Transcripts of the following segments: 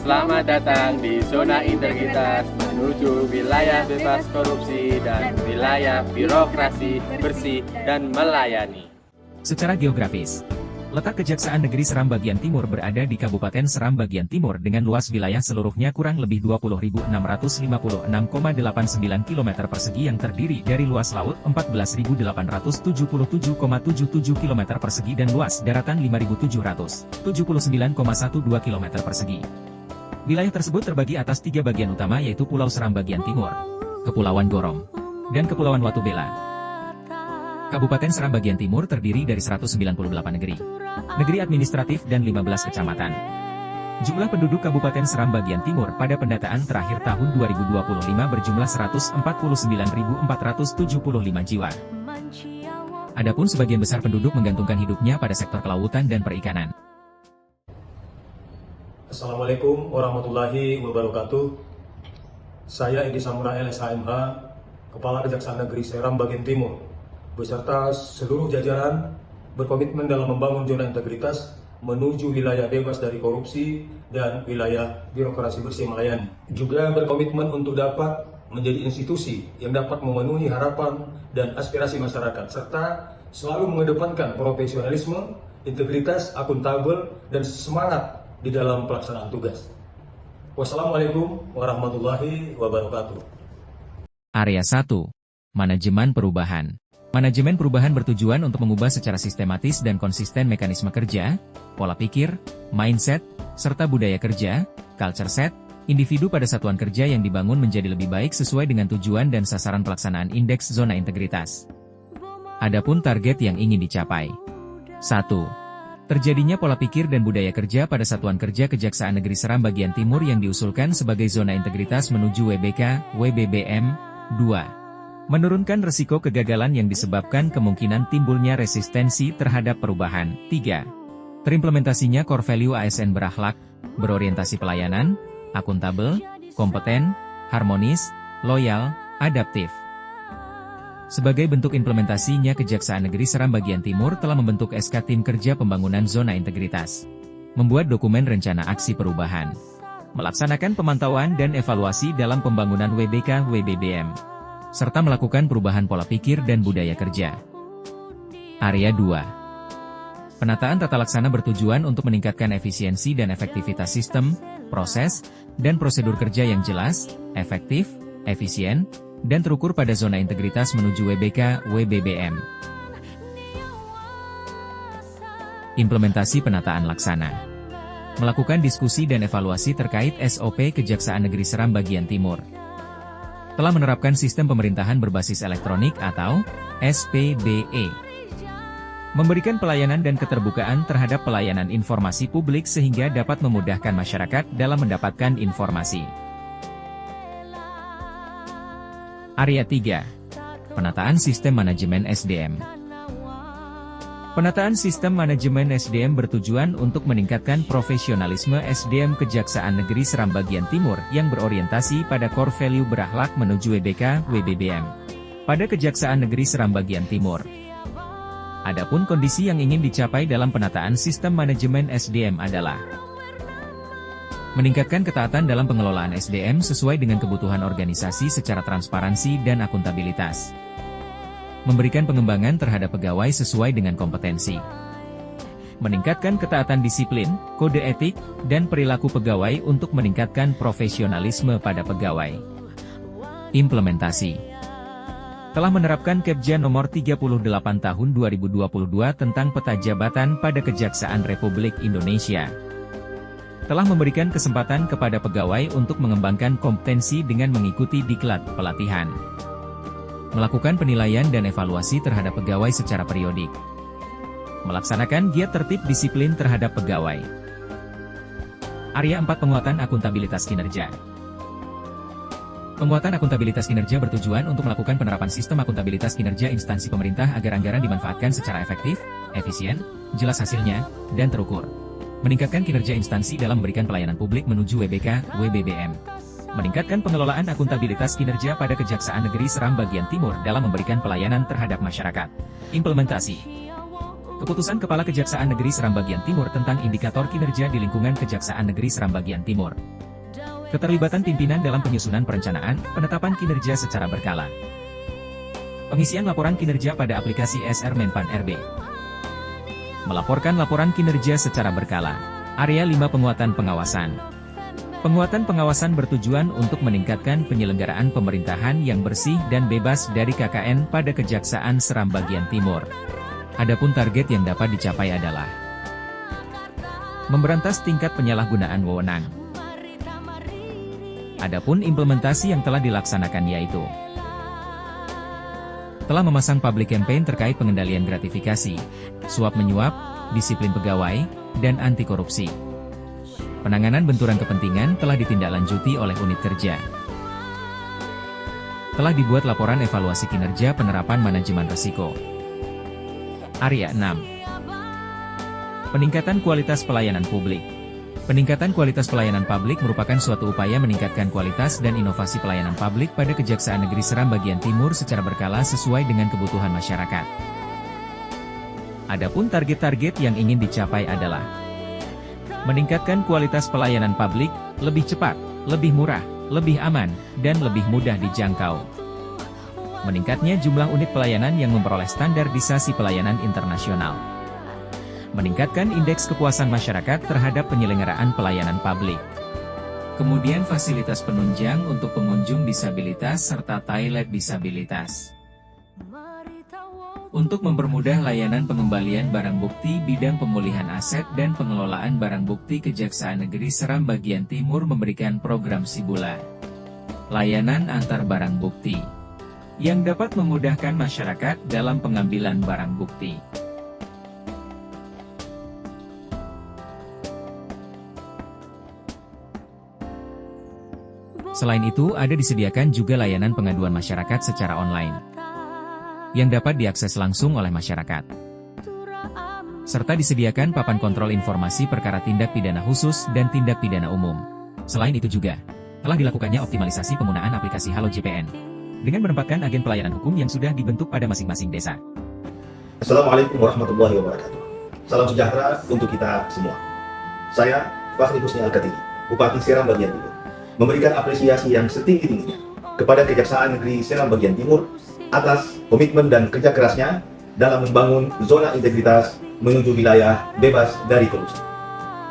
Selamat datang di zona integritas menuju wilayah bebas korupsi dan wilayah birokrasi bersih dan melayani. Secara geografis, letak Kejaksaan Negeri Seram bagian timur berada di Kabupaten Seram bagian timur dengan luas wilayah seluruhnya kurang lebih 20.656,89 km persegi yang terdiri dari luas laut 14.877,77 km persegi dan luas daratan 5.779,12 km persegi. Wilayah tersebut terbagi atas 3 bagian utama yaitu Pulau Seram bagian timur, Kepulauan Gorong, dan Kepulauan Watu Bela. Kabupaten Seram bagian timur terdiri dari 198 negeri administratif dan 15 kecamatan. Jumlah penduduk Kabupaten Seram bagian timur pada pendataan terakhir tahun 2025 berjumlah 149.475 jiwa. Adapun sebagian besar penduduk menggantungkan hidupnya pada sektor kelautan dan perikanan. Assalamualaikum warahmatullahi wabarakatuh. Saya Edi Samura LSHMH, Kepala Kejaksaan Negeri Seram bagian timur, beserta seluruh jajaran berkomitmen dalam membangun zona integritas menuju wilayah bebas dari korupsi dan wilayah birokrasi bersih melayani. Juga berkomitmen untuk dapat menjadi institusi yang dapat memenuhi harapan dan aspirasi masyarakat, serta selalu mengedepankan profesionalisme, integritas, akuntabel, dan semangat di dalam pelaksanaan tugas. Wassalamualaikum warahmatullahi wabarakatuh. Area 1. Manajemen Perubahan. Manajemen perubahan bertujuan untuk mengubah secara sistematis dan konsisten mekanisme kerja, pola pikir, mindset, serta budaya kerja, culture set, individu pada satuan kerja yang dibangun menjadi lebih baik sesuai dengan tujuan dan sasaran pelaksanaan indeks zona integritas. Adapun target yang ingin dicapai. 1. Terjadinya pola pikir dan budaya kerja pada satuan kerja Kejaksaan Negeri Seram bagian timur yang diusulkan sebagai zona integritas menuju WBK/WBBM. 2. Menurunkan resiko kegagalan yang disebabkan kemungkinan timbulnya resistensi terhadap perubahan. 3. Terimplementasinya core value ASN berakhlak, berorientasi pelayanan, akuntabel, kompeten, harmonis, loyal, adaptif. Sebagai bentuk implementasinya Kejaksaan Negeri Seram bagian timur telah membentuk SK Tim Kerja Pembangunan Zona Integritas, membuat dokumen rencana aksi perubahan, melaksanakan pemantauan dan evaluasi dalam pembangunan WBK/WBBM, serta melakukan perubahan pola pikir dan budaya kerja. Area 2. Penataan tata laksana bertujuan untuk meningkatkan efisiensi dan efektivitas sistem, proses, dan prosedur kerja yang jelas, efektif, efisien, dan terukur pada zona integritas menuju WBK/WBBM. Implementasi penataan laksana. Melakukan diskusi dan evaluasi terkait SOP Kejaksaan Negeri Seram bagian timur. Telah menerapkan sistem pemerintahan berbasis elektronik atau SPBE. Memberikan pelayanan dan keterbukaan terhadap pelayanan informasi publik sehingga dapat memudahkan masyarakat dalam mendapatkan informasi. Area 3. Penataan Sistem Manajemen SDM. Penataan Sistem Manajemen SDM bertujuan untuk meningkatkan profesionalisme SDM Kejaksaan Negeri Seram bagian timur yang berorientasi pada core value berakhlak menuju WBK/WBBM pada Kejaksaan Negeri Seram bagian timur. Adapun kondisi yang ingin dicapai dalam penataan Sistem Manajemen SDM adalah meningkatkan ketaatan dalam pengelolaan SDM sesuai dengan kebutuhan organisasi secara transparansi dan akuntabilitas. Memberikan pengembangan terhadap pegawai sesuai dengan kompetensi. Meningkatkan ketaatan disiplin, kode etik, dan perilaku pegawai untuk meningkatkan profesionalisme pada pegawai. Implementasi. Telah menerapkan Kepja nomor 38 tahun 2022 tentang peta jabatan pada Kejaksaan Republik Indonesia. Telah memberikan kesempatan kepada pegawai untuk mengembangkan kompetensi dengan mengikuti diklat pelatihan. Melakukan penilaian dan evaluasi terhadap pegawai secara periodik. Melaksanakan giat tertib disiplin terhadap pegawai. Area 4. Penguatan akuntabilitas kinerja. Penguatan akuntabilitas kinerja bertujuan untuk melakukan penerapan sistem akuntabilitas kinerja instansi pemerintah agar anggaran dimanfaatkan secara efektif, efisien, jelas hasilnya, dan terukur. Meningkatkan kinerja instansi dalam memberikan pelayanan publik menuju WBK/WBBM. Meningkatkan pengelolaan akuntabilitas kinerja pada Kejaksaan Negeri Seram bagian timur dalam memberikan pelayanan terhadap masyarakat. Implementasi. Keputusan Kepala Kejaksaan Negeri Seram Bagian Timur tentang indikator kinerja di lingkungan Kejaksaan Negeri Seram Bagian Timur. Keterlibatan pimpinan dalam penyusunan perencanaan, penetapan kinerja secara berkala. Pengisian laporan kinerja pada aplikasi SR Menpan RB. Melaporkan laporan kinerja secara berkala. Area 5 penguatan pengawasan. Penguatan pengawasan bertujuan untuk meningkatkan penyelenggaraan pemerintahan yang bersih dan bebas dari KKN pada Kejaksaan Seram Bagian Timur. Adapun target yang dapat dicapai adalah memberantas tingkat penyalahgunaan wewenang. Adapun implementasi yang telah dilaksanakan yaitu telah memasang public campaign terkait pengendalian gratifikasi, suap menyuap, disiplin pegawai, dan anti korupsi. Penanganan benturan kepentingan telah ditindaklanjuti oleh unit kerja. Telah dibuat laporan evaluasi kinerja penerapan manajemen risiko. Area 6. Peningkatan kualitas pelayanan publik. Peningkatan kualitas pelayanan publik merupakan suatu upaya meningkatkan kualitas dan inovasi pelayanan publik pada Kejaksaan Negeri Seram Bagian Timur secara berkala sesuai dengan kebutuhan masyarakat. Adapun target-target yang ingin dicapai adalah meningkatkan kualitas pelayanan publik, lebih cepat, lebih murah, lebih aman, dan lebih mudah dijangkau. Meningkatnya jumlah unit pelayanan yang memperoleh standarisasi pelayanan internasional. Meningkatkan indeks kepuasan masyarakat terhadap penyelenggaraan pelayanan publik. Kemudian fasilitas penunjang untuk pengunjung disabilitas serta toilet disabilitas. Untuk mempermudah layanan pengembalian barang bukti bidang pemulihan aset dan pengelolaan barang bukti Kejaksaan Negeri Seram Bagian Timur memberikan program Sibula. Layanan antar barang bukti yang dapat memudahkan masyarakat dalam pengambilan barang bukti. Selain itu, ada disediakan juga layanan pengaduan masyarakat secara online yang dapat diakses langsung oleh masyarakat. Serta disediakan papan kontrol informasi perkara tindak pidana khusus dan tindak pidana umum. Selain itu juga, telah dilakukannya optimalisasi penggunaan aplikasi Halo JPN, dengan menempatkan agen pelayanan hukum yang sudah dibentuk pada masing-masing desa. Assalamualaikum warahmatullahi wabarakatuh. Salam sejahtera untuk kita semua. Saya, Fakhri Husni Al-Katiri, Bupati Seram Bagian Timur, memberikan apresiasi yang setinggi-tingginya kepada Kejaksaan Negeri Seram Bagian Timur atas komitmen dan kerja kerasnya dalam membangun zona integritas menuju wilayah bebas dari korupsi.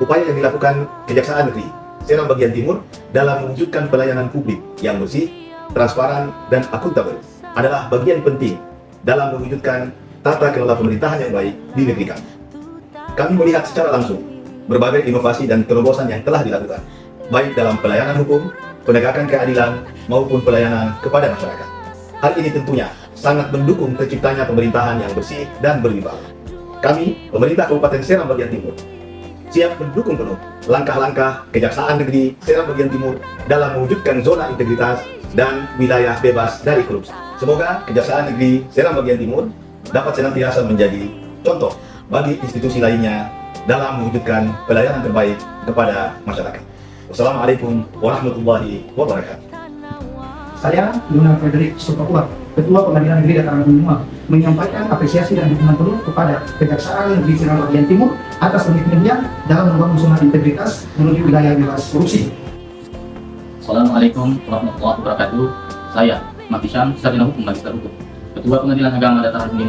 Upaya yang dilakukan Kejaksaan Negeri Seram Bagian Timur dalam mewujudkan pelayanan publik yang bersih, transparan, dan akuntabel adalah bagian penting dalam mewujudkan tata kelola pemerintahan yang baik di negeri kami. Kami melihat secara langsung berbagai inovasi dan terobosan yang telah dilakukan, baik dalam pelayanan hukum, penegakan keadilan, maupun pelayanan kepada masyarakat. Hal ini tentunya sangat mendukung terciptanya pemerintahan yang bersih dan berwibawa. Kami, pemerintah Kabupaten Seram Bagian Timur, siap mendukung penuh langkah-langkah Kejaksaan Negeri Seram Bagian Timur dalam mewujudkan zona integritas dan wilayah bebas dari korupsi. Semoga Kejaksaan Negeri Seram Bagian Timur dapat senantiasa menjadi contoh bagi institusi lainnya dalam mewujudkan pelayanan terbaik kepada masyarakat. Wassalamualaikum warahmatullahi wabarakatuh. Saya, Yuna Frederick Supakua, Ketua Pengadilan Negeri Dataran Tinggi, menyampaikan apresiasi dan dukungan penuh kepada Kejaksaan Negeri Seram Bagian Timur atas komitmennya dalam membangun zona integritas menuju wilayah bebas korupsi. Assalamualaikum warahmatullahi wabarakatuh. Saya, Makisyam Sarjana Hukum Magister Hukum, Ketua Pengadilan Agama Dataran Tinggi,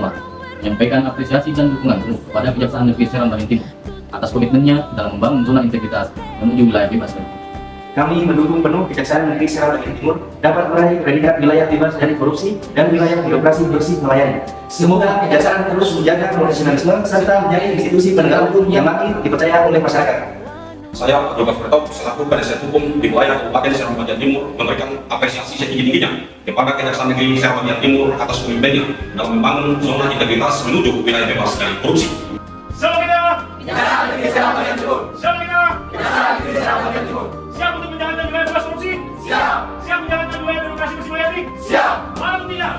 menyampaikan apresiasi dan dukungan penuh kepada Kejaksaan Negeri Seram Bagian Timur atas komitmennya dalam membangun zona integritas menuju wilayah bebas dari korupsi. Kami mendukung penuh Kejaksaan Negeri Seram Bagian Timur dapat meraih predikat wilayah bebas dari korupsi dan wilayah birokrasi bersih melayani. Semoga Kejaksaan terus menjaga profesionalisme serta menjadi institusi penegak hukum yang makin dipercaya oleh masyarakat. Saya, Yoga Fretop, selaku penasihat hukum di wilayah Kabupaten Seram Bagian Timur, memberikan apresiasi setinggi-tingginya kepada Kejaksaan Negeri Seram Bagian Timur atas komitmennya dalam membangun zona integritas menuju wilayah bebas dari korupsi. Salam kita! Kejaksaan Negeri Seram Bagian Timur! Salam kita! Kejaksaan Negeri Seram Bagian Timur! Siap untuk menjalankan wilayah bebas korupsi? Siap! Siap menjalankan wilayah birokrasi bersih melayani? Siap! Malam tidak,